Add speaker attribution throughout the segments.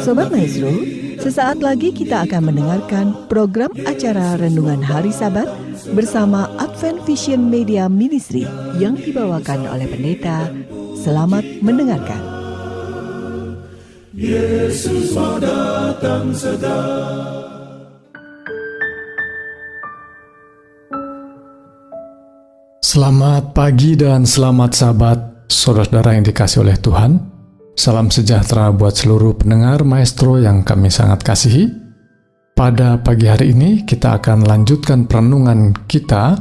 Speaker 1: Sobat Maestro, sesaat lagi kita akan mendengarkan program acara Renungan Hari Sabat bersama Advent Vision Media Ministry yang dibawakan oleh pendeta. Selamat mendengarkan.
Speaker 2: Yesus mau datang segera.
Speaker 3: Selamat pagi dan selamat Sabat, saudara-saudara yang dikasihi oleh Tuhan. Salam sejahtera buat seluruh pendengar Maestro yang kami sangat kasihi. Pada pagi hari ini kita akan lanjutkan perenungan kita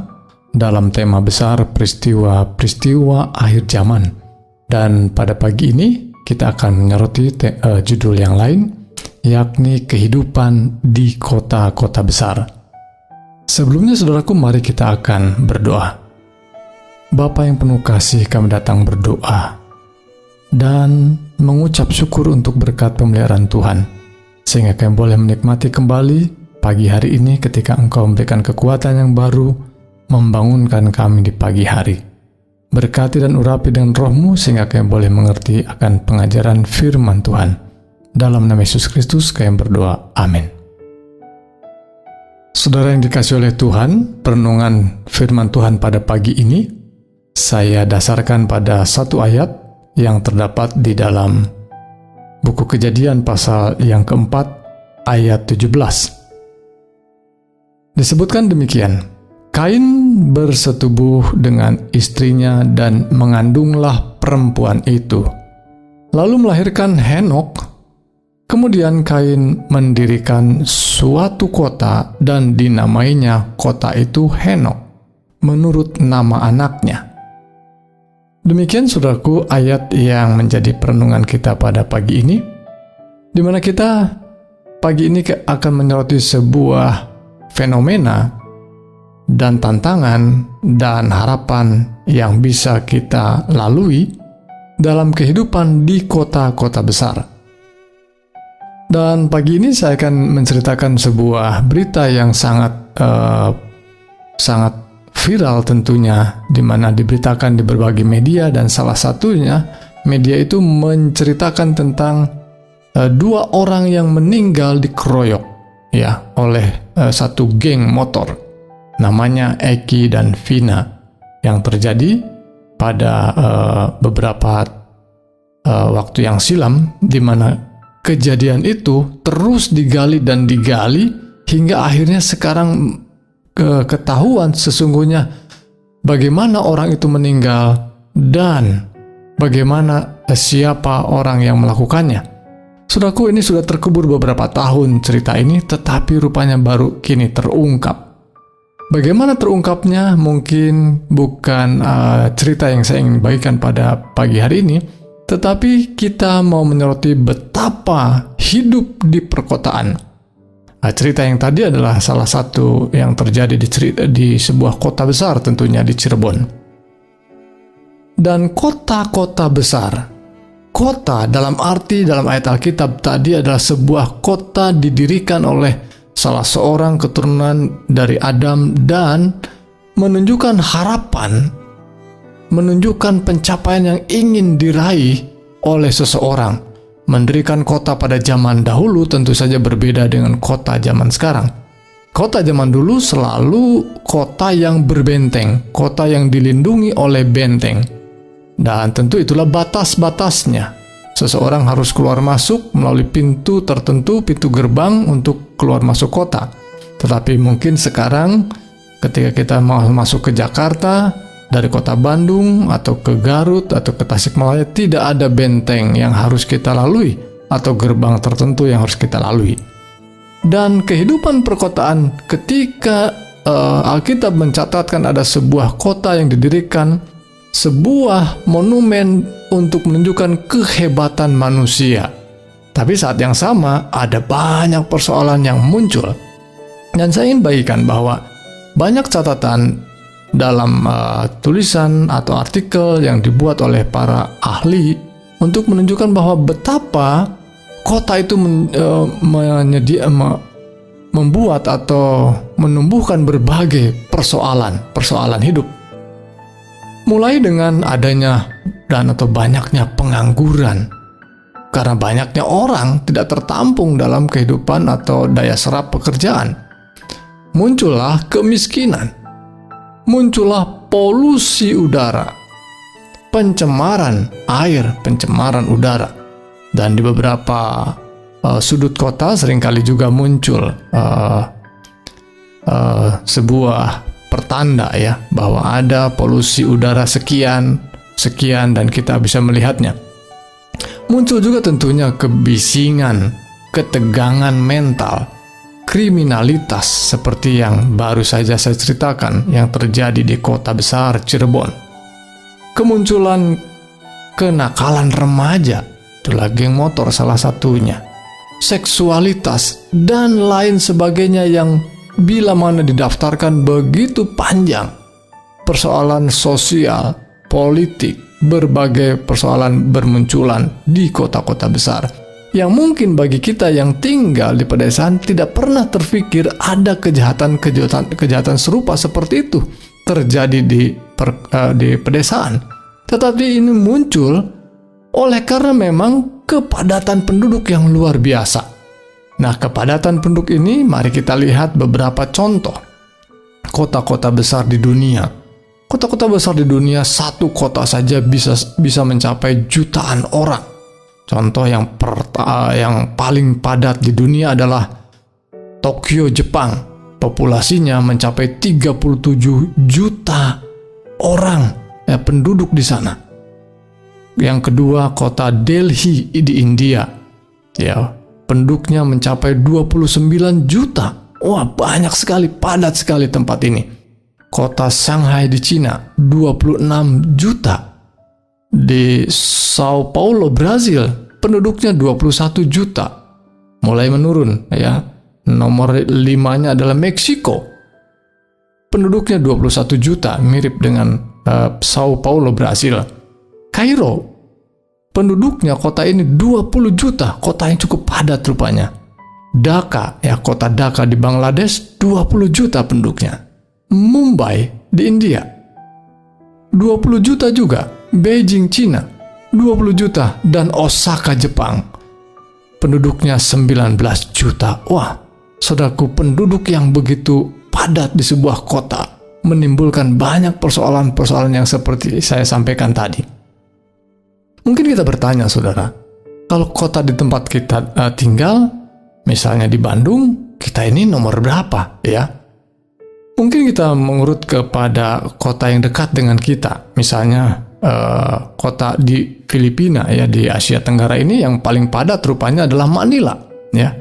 Speaker 3: dalam tema besar peristiwa-peristiwa akhir zaman. Dan pada pagi ini kita akan menyoroti judul yang lain, yakni kehidupan di kota-kota besar. Sebelumnya saudaraku, mari kita akan berdoa. Bapa yang penuh kasih, kami datang berdoa dan mengucap syukur untuk berkat pemeliharaan Tuhan, sehingga kami boleh menikmati kembali pagi hari ini ketika Engkau memberikan kekuatan yang baru, membangunkan kami di pagi hari. Berkati dan urapi dengan Roh-Mu sehingga kami boleh mengerti akan pengajaran firman Tuhan. Dalam nama Yesus Kristus kami berdoa, amin. Saudara yang dikasihi oleh Tuhan, perenungan firman Tuhan pada pagi ini saya dasarkan pada satu ayat yang terdapat di dalam buku Kejadian pasal yang keempat ayat 17. Disebutkan demikian, Kain bersetubuh dengan istrinya dan mengandunglah perempuan itu, lalu melahirkan Henok. Kemudian Kain mendirikan suatu kota dan dinamainya kota itu Henok menurut nama anaknya. Demikian saudaraku ayat yang menjadi perenungan kita pada pagi ini, di mana kita pagi ini akan menyoroti sebuah fenomena dan tantangan dan harapan yang bisa kita lalui dalam kehidupan di kota-kota besar. Dan pagi ini saya akan menceritakan sebuah berita yang sangat viral tentunya, di mana diberitakan di berbagai media, dan salah satunya media itu menceritakan tentang dua orang yang meninggal dikeroyok oleh satu geng motor namanya Eki dan Vina, yang terjadi pada beberapa waktu yang silam, di mana kejadian itu terus digali dan digali hingga akhirnya sekarang ketahuan sesungguhnya bagaimana orang itu meninggal dan bagaimana siapa orang yang melakukannya. Saudaraku, ini sudah terkubur beberapa tahun cerita ini, tetapi rupanya baru kini terungkap. Bagaimana terungkapnya mungkin bukan cerita yang saya ingin bagikan pada pagi hari ini, tetapi kita mau menyoroti betapa hidup di perkotaan. Cerita yang tadi adalah salah satu yang terjadi di sebuah kota besar, tentunya di Cirebon. Dan kota-kota besar, kota dalam arti dalam ayat Alkitab tadi adalah sebuah kota didirikan oleh salah seorang keturunan dari Adam dan menunjukkan harapan, menunjukkan pencapaian yang ingin diraih oleh seseorang. Mendirikan kota pada zaman dahulu tentu saja berbeda dengan kota zaman sekarang. Kota zaman dulu selalu kota yang berbenteng, kota yang dilindungi oleh benteng. Dan tentu itulah batas-batasnya. Seseorang harus keluar masuk melalui pintu tertentu, pintu gerbang untuk keluar masuk kota. Tetapi mungkin sekarang ketika kita mau masuk ke Jakarta, dari kota Bandung atau ke Garut atau ke Tasikmalaya, tidak ada benteng yang harus kita lalui atau gerbang tertentu yang harus kita lalui. Dan kehidupan perkotaan ketika Alkitab mencatatkan ada sebuah kota yang didirikan, sebuah monumen untuk menunjukkan kehebatan manusia. Tapi saat yang sama ada banyak persoalan yang muncul. Dan saya ingin bagikan bahwa banyak catatan dalam tulisan atau artikel yang dibuat oleh para ahli untuk menunjukkan bahwa betapa kota itu membuat atau menumbuhkan berbagai persoalan hidup. Mulai dengan adanya dan atau banyaknya pengangguran, karena banyaknya orang tidak tertampung dalam kehidupan atau daya serap pekerjaan. Muncullah kemiskinan, muncullah polusi udara, pencemaran air, pencemaran udara, dan di beberapa sudut kota seringkali juga muncul sebuah pertanda ya bahwa ada polusi udara sekian dan kita bisa melihatnya. Muncul juga tentunya kebisingan, ketegangan mental, kriminalitas seperti yang baru saja saya ceritakan yang terjadi di kota besar Cirebon. Kemunculan kenakalan remaja, itulah geng motor salah satunya, seksualitas, dan lain sebagainya yang bila mana didaftarkan begitu panjang. Persoalan sosial, politik, berbagai persoalan bermunculan di kota-kota besar yang mungkin bagi kita yang tinggal di pedesaan tidak pernah terfikir ada kejahatan serupa seperti itu terjadi di pedesaan. Tetapi ini muncul oleh karena memang kepadatan penduduk yang luar biasa. Nah, kepadatan penduduk ini mari kita lihat beberapa contoh kota-kota besar di dunia. Kota-kota besar di dunia, satu kota saja bisa mencapai jutaan orang. Contoh yang paling padat di dunia adalah Tokyo, Jepang. Populasinya mencapai 37 juta orang penduduk di sana. Yang kedua, kota Delhi di India. Ya, penduduknya mencapai 29 juta. Wah, banyak sekali, padat sekali tempat ini. Kota Shanghai di Cina 26 juta. Di Sao Paulo, Brazil, penduduknya 21 juta. Mulai menurun ya. Nomor 5-nya adalah Meksiko. Penduduknya 21 juta, mirip dengan Sao Paulo, Brazil. Kairo, penduduknya kota ini 20 juta, kota yang cukup padat rupanya. Dhaka, ya kota Dhaka di Bangladesh 20 juta penduduknya. Mumbai di India 20 juta juga, Beijing Cina 20 juta, dan Osaka Jepang penduduknya 19 juta. Wah, saudaraku, penduduk yang begitu padat di sebuah kota menimbulkan banyak persoalan-persoalan yang seperti saya sampaikan tadi. Mungkin kita bertanya, saudara, kalau kota di tempat kita tinggal, misalnya di Bandung, kita ini nomor berapa ya? Mungkin kita mengurut kepada kota yang dekat dengan kita, misalnya kota di Filipina ya, di Asia Tenggara ini yang paling padat rupanya adalah Manila ya,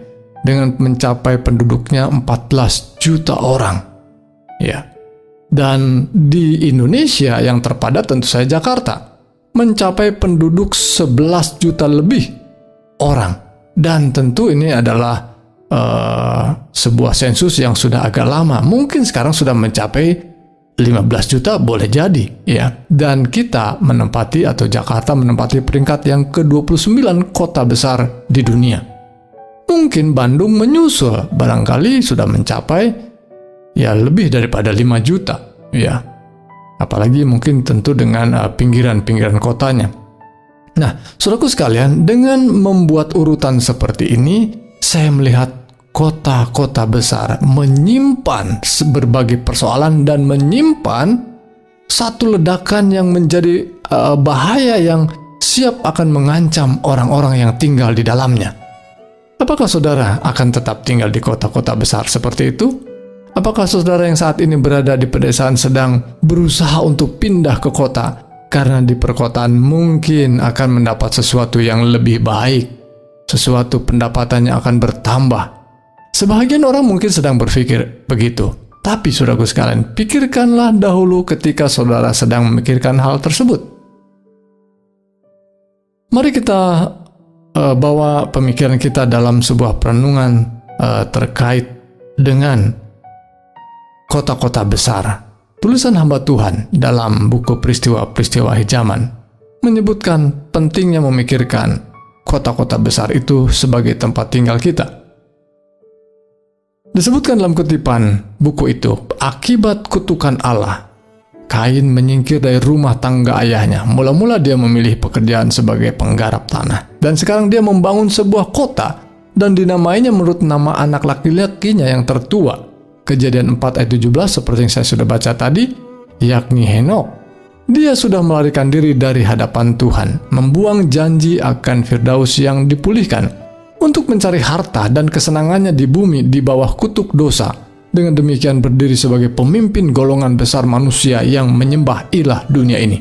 Speaker 3: dengan mencapai penduduknya 14 juta orang ya. Dan di Indonesia yang terpadat tentu saja Jakarta, mencapai penduduk 11 juta lebih orang. Dan tentu ini adalah sebuah sensus yang sudah agak lama. Mungkin sekarang sudah mencapai 15 juta, boleh jadi ya. Dan kita menempati, atau Jakarta menempati peringkat yang ke-29 kota besar di dunia. Mungkin Bandung menyusul, barangkali sudah mencapai ya lebih daripada 5 juta ya. Apalagi mungkin tentu dengan pinggiran-pinggiran kotanya. Nah, saudaraku sekalian, dengan membuat urutan seperti ini, saya melihat kota-kota besar menyimpan berbagai persoalan dan menyimpan satu ledakan yang menjadi bahaya yang siap akan mengancam orang-orang yang tinggal di dalamnya. Apakah saudara akan tetap tinggal di kota-kota besar seperti itu? Apakah saudara yang saat ini berada di pedesaan sedang berusaha untuk pindah ke kota karena di perkotaan mungkin akan mendapat sesuatu yang lebih baik, sesuatu pendapatannya akan bertambah? Sebahagian orang mungkin sedang berpikir begitu. Tapi saudaraku sekalian, pikirkanlah dahulu ketika saudara sedang memikirkan hal tersebut. Mari kita bawa pemikiran kita dalam sebuah perenungan terkait dengan kota-kota besar. Tulisan hamba Tuhan dalam buku Peristiwa-Peristiwa Akhir Zaman menyebutkan pentingnya memikirkan kota-kota besar itu sebagai tempat tinggal kita. Disebutkan dalam kutipan buku itu, akibat kutukan Allah, Kain menyingkir dari rumah tangga ayahnya. Mula-mula dia memilih pekerjaan sebagai penggarap tanah. Dan sekarang dia membangun sebuah kota dan dinamainya menurut nama anak laki-lakinya yang tertua. Kejadian 4 ayat 17 seperti yang saya sudah baca tadi, yakni Henokh. Dia sudah melarikan diri dari hadapan Tuhan, membuang janji akan Firdaus yang dipulihkan untuk mencari harta dan kesenangannya di bumi di bawah kutuk dosa. Dengan demikian berdiri sebagai pemimpin golongan besar manusia yang menyembah ilah dunia ini.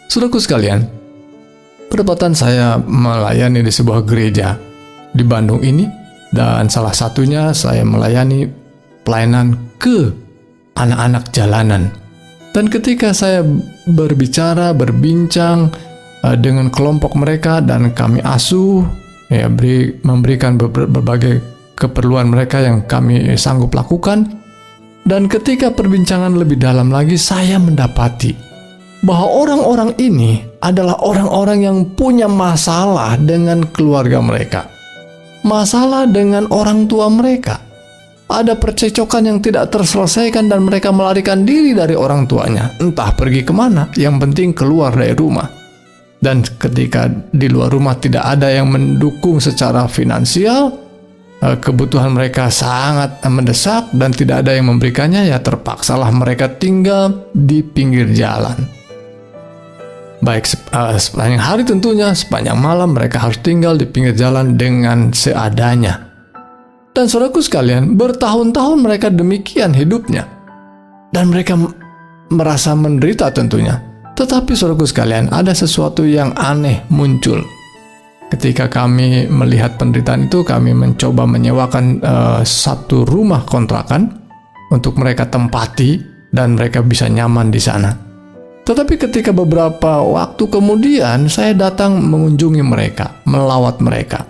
Speaker 3: Saudaraku sekalian, pendapatan saya melayani di sebuah gereja di Bandung ini, dan salah satunya saya melayani pelayanan ke anak-anak jalanan. Dan ketika saya berbincang dengan kelompok mereka dan kami asuh, memberikan berbagai keperluan mereka yang kami sanggup lakukan. Dan ketika perbincangan lebih dalam lagi, saya mendapati bahwa orang-orang ini adalah orang-orang yang punya masalah dengan keluarga mereka, masalah dengan orang tua mereka. Ada percecokan yang tidak terselesaikan dan mereka melarikan diri dari orang tuanya, entah pergi kemana, yang penting keluar dari rumah. Dan ketika di luar rumah tidak ada yang mendukung secara finansial, kebutuhan mereka sangat mendesak dan tidak ada yang memberikannya, ya terpaksalah mereka tinggal di pinggir jalan. Baik sepanjang hari tentunya, sepanjang malam mereka harus tinggal di pinggir jalan dengan seadanya. Dan saudaraku sekalian, bertahun-tahun mereka demikian hidupnya. Dan mereka merasa menderita tentunya. Tetapi saudaraku sekalian, ada sesuatu yang aneh muncul. Ketika kami melihat penderitaan itu, kami mencoba menyewakan satu rumah kontrakan untuk mereka tempati dan mereka bisa nyaman di sana. Tetapi ketika beberapa waktu kemudian saya datang mengunjungi mereka, melawat mereka,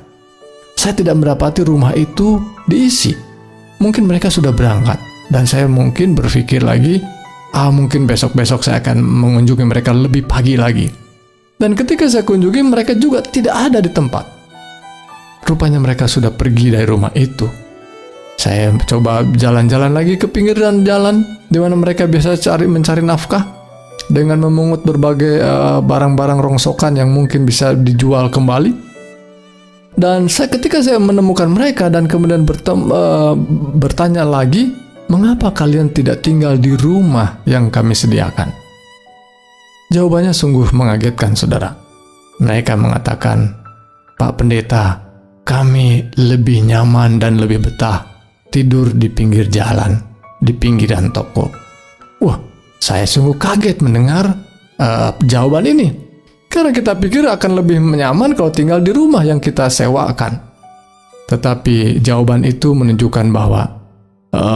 Speaker 3: saya tidak mendapati rumah itu diisi. Mungkin mereka sudah berangkat dan saya mungkin berpikir lagi, mungkin besok-besok saya akan mengunjungi mereka lebih pagi lagi. Dan ketika saya kunjungi, mereka juga tidak ada di tempat. Rupanya mereka sudah pergi dari rumah itu. Saya coba jalan-jalan lagi ke pinggiran jalan, di mana mereka biasa mencari nafkah, dengan memungut berbagai barang-barang rongsokan yang mungkin bisa dijual kembali. Dan ketika saya menemukan mereka dan kemudian bertanya lagi, mengapa kalian tidak tinggal di rumah yang kami sediakan? Jawabannya sungguh mengagetkan, saudara. Mereka mengatakan, Pak Pendeta, kami lebih nyaman dan lebih betah tidur di pinggir jalan, di pinggiran toko. Wah, saya sungguh kaget mendengar jawaban ini. Karena kita pikir akan lebih nyaman kalau tinggal di rumah yang kita sewakan. Tetapi jawaban itu menunjukkan bahwa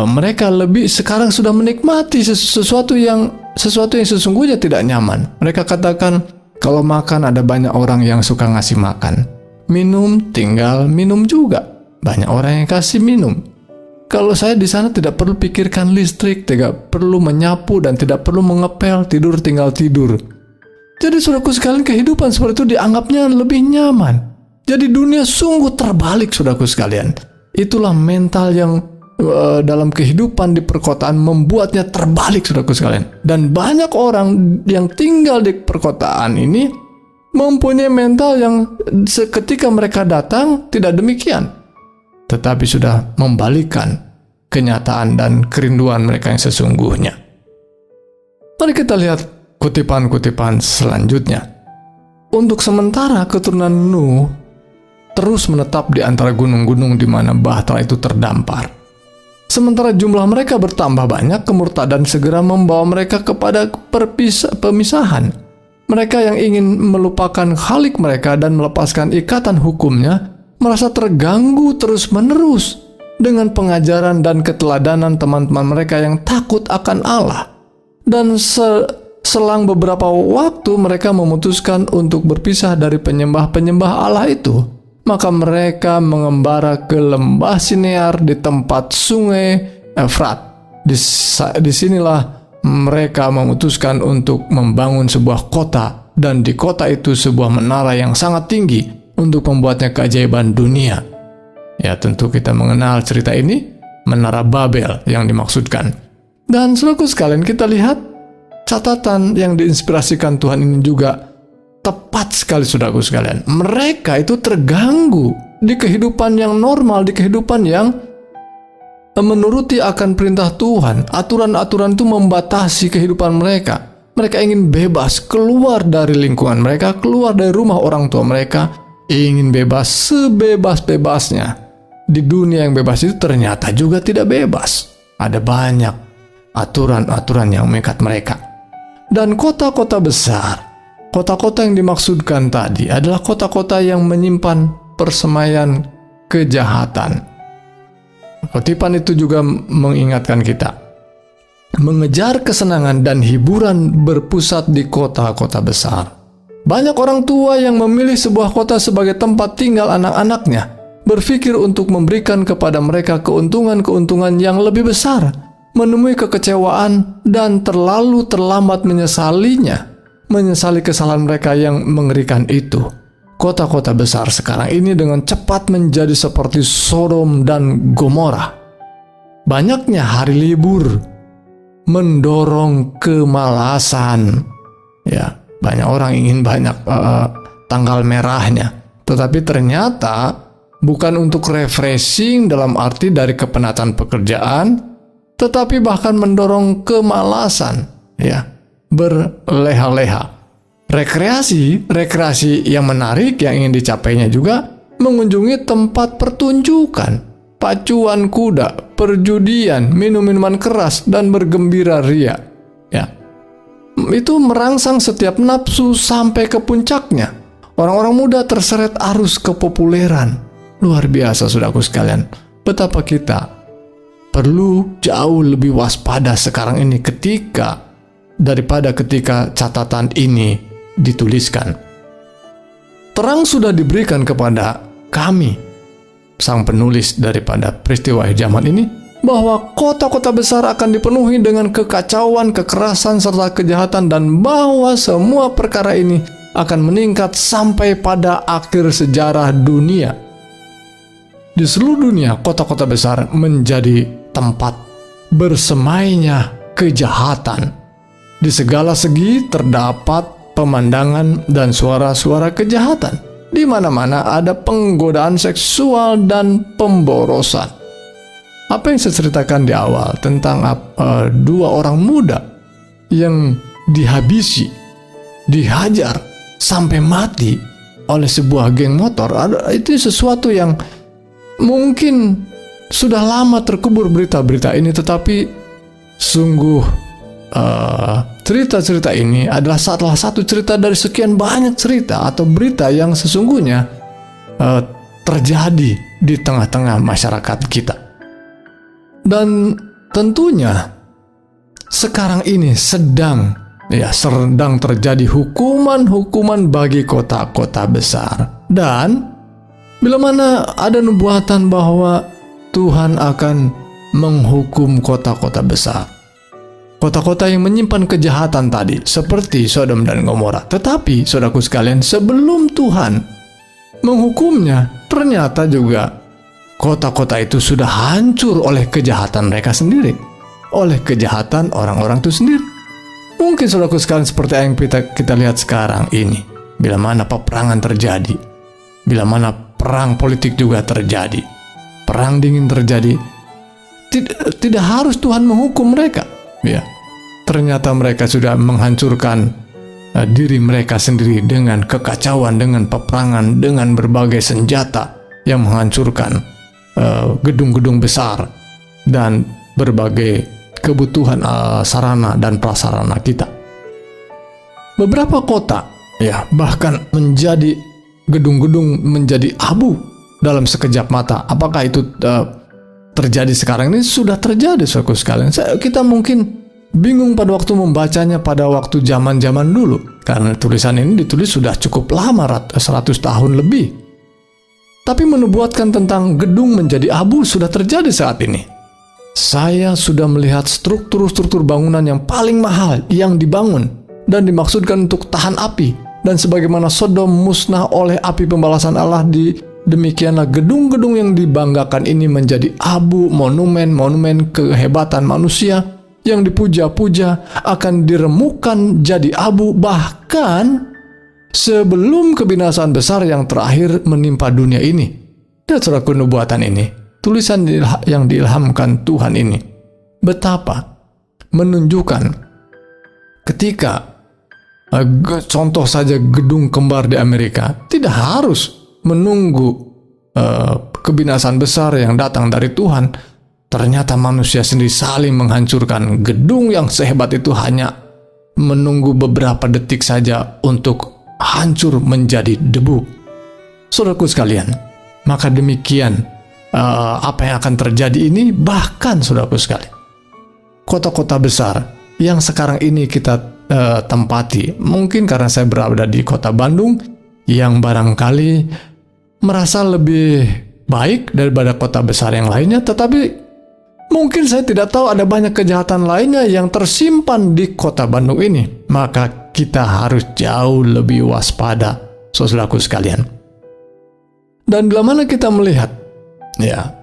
Speaker 3: mereka lebih sekarang sudah menikmati sesuatu yang sesungguhnya tidak nyaman. Mereka katakan, kalau makan ada banyak orang yang suka ngasih makan. Minum, tinggal minum juga. Banyak orang yang kasih minum. Kalau saya di sana tidak perlu pikirkan listrik, tidak perlu menyapu dan tidak perlu mengepel, tidur tinggal tidur. Jadi saudaraku sekalian, kehidupan seperti itu dianggapnya lebih nyaman. Jadi dunia sungguh terbalik, saudaraku sekalian. Itulah mental yang dalam kehidupan di perkotaan membuatnya terbalik, saudaraku sekalian. Dan banyak orang yang tinggal di perkotaan ini mempunyai mental yang seketika mereka datang tidak demikian, tetapi sudah membalikkan kenyataan dan kerinduan mereka yang sesungguhnya. Mari kita lihat kutipan-kutipan selanjutnya. Untuk sementara keturunan Nuh terus menetap di antara gunung-gunung di mana bahtera itu terdampar. Sementara jumlah mereka bertambah banyak, kemurtadan segera membawa mereka kepada pemisahan. Mereka yang ingin melupakan khalik mereka dan melepaskan ikatan hukumnya, merasa terganggu terus-menerus dengan pengajaran dan keteladanan teman-teman mereka yang takut akan Allah. Dan selang beberapa waktu mereka memutuskan untuk berpisah dari penyembah-penyembah Allah itu. Maka mereka mengembara ke lembah Sinear di tempat sungai Efrat. Disinilah mereka memutuskan untuk membangun sebuah kota, dan di kota itu sebuah menara yang sangat tinggi untuk membuatnya keajaiban dunia. Ya, tentu kita mengenal cerita ini, Menara Babel yang dimaksudkan. Dan saudaraku sekalian, kita lihat catatan yang diinspirasikan Tuhan ini juga tepat sekali, saudaraku sekalian. Mereka itu terganggu di kehidupan yang normal, di kehidupan yang menuruti akan perintah Tuhan. Aturan-aturan itu membatasi kehidupan mereka. Mereka ingin bebas keluar dari lingkungan mereka, keluar dari rumah orang tua mereka, ingin bebas sebebas-bebasnya. Di dunia yang bebas itu ternyata juga tidak bebas. Ada banyak aturan-aturan yang mengikat mereka. Dan kota-kota besar, kota-kota yang dimaksudkan tadi adalah kota-kota yang menyimpan persemaian kejahatan. Kutipan itu juga mengingatkan kita, mengejar kesenangan dan hiburan berpusat di kota-kota besar. Banyak orang tua yang memilih sebuah kota sebagai tempat tinggal anak-anaknya, berpikir untuk memberikan kepada mereka keuntungan-keuntungan yang lebih besar, menemui kekecewaan dan terlalu terlambat menyesali kesalahan mereka yang mengerikan itu. Kota-kota besar sekarang ini dengan cepat menjadi seperti Sodom dan Gomora. Banyaknya hari libur mendorong kemalasan. Ya, banyak orang ingin banyak tanggal merahnya, tetapi ternyata bukan untuk refreshing dalam arti dari kepenatan pekerjaan, tetapi bahkan mendorong kemalasan, ya, berleha-leha. Rekreasi yang menarik yang ingin dicapainya juga mengunjungi tempat pertunjukan, pacuan kuda, perjudian, minum-minuman keras, dan bergembira ria. Ya, itu merangsang setiap nafsu sampai ke puncaknya. Orang-orang muda terseret arus kepopuleran. Luar biasa, saudaraku sekalian. Betapa kita perlu jauh lebih waspada sekarang ini daripada ketika catatan ini dituliskan. Terang sudah diberikan kepada kami, sang penulis daripada peristiwa zaman ini, bahwa kota-kota besar akan dipenuhi dengan kekacauan, kekerasan, serta kejahatan, dan bahwa semua perkara ini akan meningkat sampai pada akhir sejarah dunia. Di seluruh dunia, kota-kota besar menjadi tempat bersemainya kejahatan. Di segala segi terdapat pemandangan dan suara-suara kejahatan. Di mana-mana ada penggodaan seksual dan pemborosan. Apa yang saya ceritakan di awal tentang dua orang muda yang dihabisi, dihajar sampai mati oleh sebuah geng motor, itu sesuatu yang mungkin sudah lama terkubur berita-berita ini, tetapi sungguh cerita-cerita ini adalah salah satu cerita dari sekian banyak cerita atau berita yang sesungguhnya terjadi di tengah-tengah masyarakat kita. Dan tentunya sekarang ini sedang terjadi hukuman-hukuman bagi kota-kota besar. Dan bila mana ada nubuatan bahwa Tuhan akan menghukum kota-kota besar, kota-kota yang menyimpan kejahatan tadi, seperti Sodom dan Gomora. Tetapi, saudaraku sekalian, sebelum Tuhan menghukumnya, ternyata juga kota-kota itu sudah hancur oleh kejahatan mereka sendiri, oleh kejahatan orang-orang itu sendiri. Mungkin, saudaraku sekalian, seperti yang kita lihat sekarang ini, bila mana peperangan terjadi, bila mana perang politik juga terjadi, perang dingin terjadi, tidak harus Tuhan menghukum mereka. Ya, ternyata mereka sudah menghancurkan diri mereka sendiri dengan kekacauan, dengan peperangan, dengan berbagai senjata yang menghancurkan gedung-gedung besar dan berbagai kebutuhan sarana dan prasarana kita. Beberapa kota, ya, bahkan menjadi gedung-gedung menjadi abu dalam sekejap mata. Apakah itu terjadi sekarang ini? Sudah terjadi, saudaraku sekalian. Kita mungkin bingung pada waktu membacanya pada waktu zaman-zaman dulu, karena tulisan ini ditulis sudah cukup lama, 100 tahun lebih. Tapi menubuatkan tentang gedung menjadi abu sudah terjadi saat ini. Saya sudah melihat struktur-struktur bangunan yang paling mahal yang dibangun dan dimaksudkan untuk tahan api, dan sebagaimana Sodom musnah oleh api pembalasan Allah, demikianlah gedung-gedung yang dibanggakan ini menjadi abu, monumen-monumen kehebatan manusia yang dipuja-puja akan diremukkan jadi abu bahkan sebelum kebinasaan besar yang terakhir menimpa dunia ini. Dan saudaraku, nubuatan ini, tulisan yang diilhamkan Tuhan ini, betapa menunjukkan ketika contoh saja gedung kembar di Amerika tidak harus menunggu kebinasaan besar yang datang dari Tuhan. Ternyata manusia sendiri saling menghancurkan. Gedung yang sehebat itu hanya menunggu beberapa detik saja untuk hancur menjadi debu. Saudaraku sekalian, maka demikian apa yang akan terjadi ini. Bahkan saudaraku sekalian, kota-kota besar yang sekarang ini kita tempati, mungkin karena saya berada di kota Bandung yang barangkali merasa lebih baik daripada kota besar yang lainnya, tetapi mungkin saya tidak tahu ada banyak kejahatan lainnya yang tersimpan di kota Bandung ini. Maka kita harus jauh lebih waspada, saudaraku sekalian. Dan bila mana kita melihat, ya,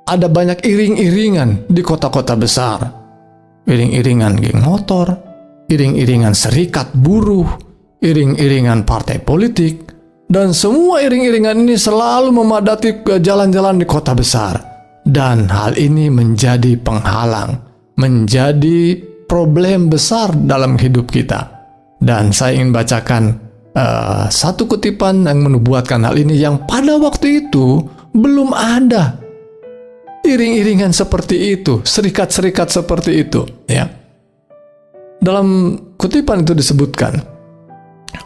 Speaker 3: ada banyak iring-iringan di kota-kota besar. Iring-iringan geng motor, iring-iringan serikat buruh, iring-iringan partai politik, dan semua iring-iringan ini selalu memadati jalan-jalan di kota besar. Dan hal ini menjadi penghalang, menjadi problem besar dalam hidup kita. Dan saya ingin bacakan satu kutipan yang menubuatkan hal ini, yang pada waktu itu belum ada iring-iringan seperti itu, serikat-serikat seperti itu. Ya. Dalam kutipan itu disebutkan,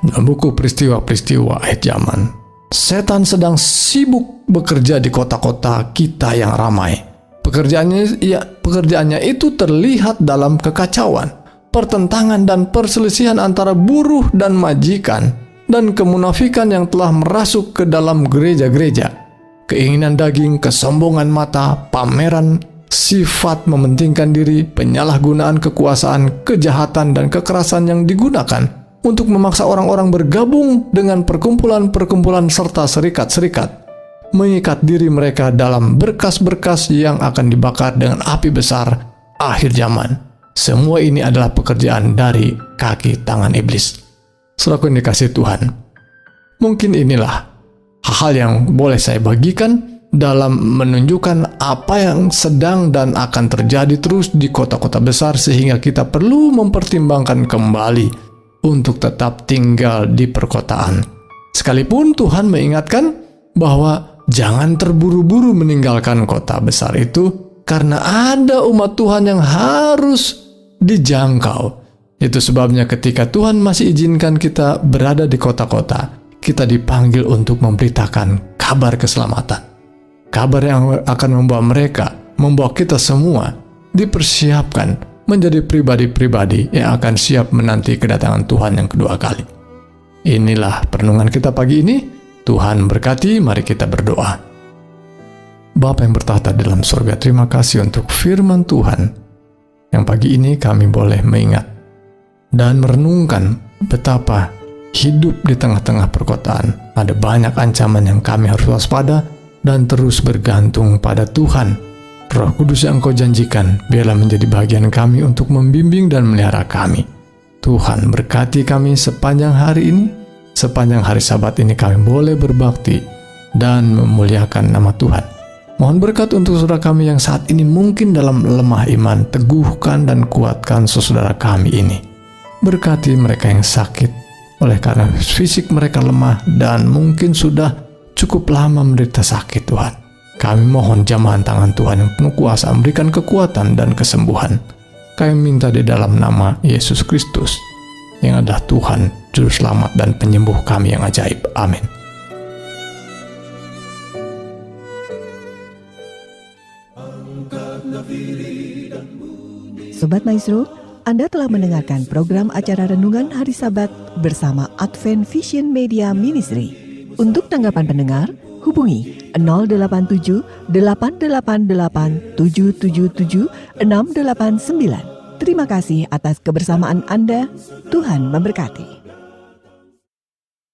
Speaker 3: dalam buku peristiwa-peristiwa akhir zaman, setan sedang sibuk bekerja di kota-kota kita yang ramai. Pekerjaannya itu terlihat dalam kekacauan, pertentangan dan perselisihan antara buruh dan majikan, dan kemunafikan yang telah merasuk ke dalam gereja-gereja. Keinginan daging, kesombongan mata, pameran, sifat mementingkan diri, penyalahgunaan kekuasaan, kejahatan dan kekerasan yang digunakan untuk memaksa orang-orang bergabung dengan perkumpulan-perkumpulan serta serikat-serikat, mengikat diri mereka dalam berkas-berkas yang akan dibakar dengan api besar akhir zaman. Semua ini adalah pekerjaan dari kaki tangan iblis. Saudaraku yang dikasihi Tuhan, mungkin inilah hal yang boleh saya bagikan dalam menunjukkan apa yang sedang dan akan terjadi terus di kota-kota besar, sehingga kita perlu mempertimbangkan kembali untuk tetap tinggal di perkotaan. Sekalipun Tuhan mengingatkan bahwa jangan terburu-buru meninggalkan kota besar itu, karena ada umat Tuhan yang harus dijangkau. Itu sebabnya ketika Tuhan masih izinkan kita berada di kota-kota, kita dipanggil untuk memberitakan kabar keselamatan. Kabar yang akan membawa kita semua dipersiapkan menjadi pribadi-pribadi yang akan siap menanti kedatangan Tuhan yang kedua kali. Inilah perenungan kita pagi ini. Tuhan berkati, mari kita berdoa. Bapa yang bertahta di dalam surga, terima kasih untuk firman Tuhan yang pagi ini kami boleh mengingat dan merenungkan betapa hidup di tengah-tengah perkotaan ada banyak ancaman yang kami harus waspada dan terus bergantung pada Tuhan. Roh Kudus yang Engkau janjikan, biarlah menjadi bagian kami untuk membimbing dan melihara kami. Tuhan berkati kami sepanjang hari ini, sepanjang hari Sabat ini kami boleh berbakti dan memuliakan nama Tuhan. Mohon berkat untuk saudara kami yang saat ini mungkin dalam lemah iman, teguhkan dan kuatkan saudara kami ini. Berkati mereka yang sakit, oleh karena fisik mereka lemah dan mungkin sudah cukup lama menderita sakit Tuhan. Kami mohon jamahan tangan Tuhan yang penuh kuasa memberikan kekuatan dan kesembuhan. Kami minta di dalam nama Yesus Kristus, yang adalah Tuhan, Juru Selamat dan Penyembuh kami yang ajaib. Amin.
Speaker 1: Sobat Maestro, Anda telah mendengarkan program acara Renungan Hari Sabat bersama Advent Vision Media Ministry. Untuk tanggapan pendengar, hubungi 087 888 777 689. Terima kasih atas kebersamaan Anda. Tuhan memberkati.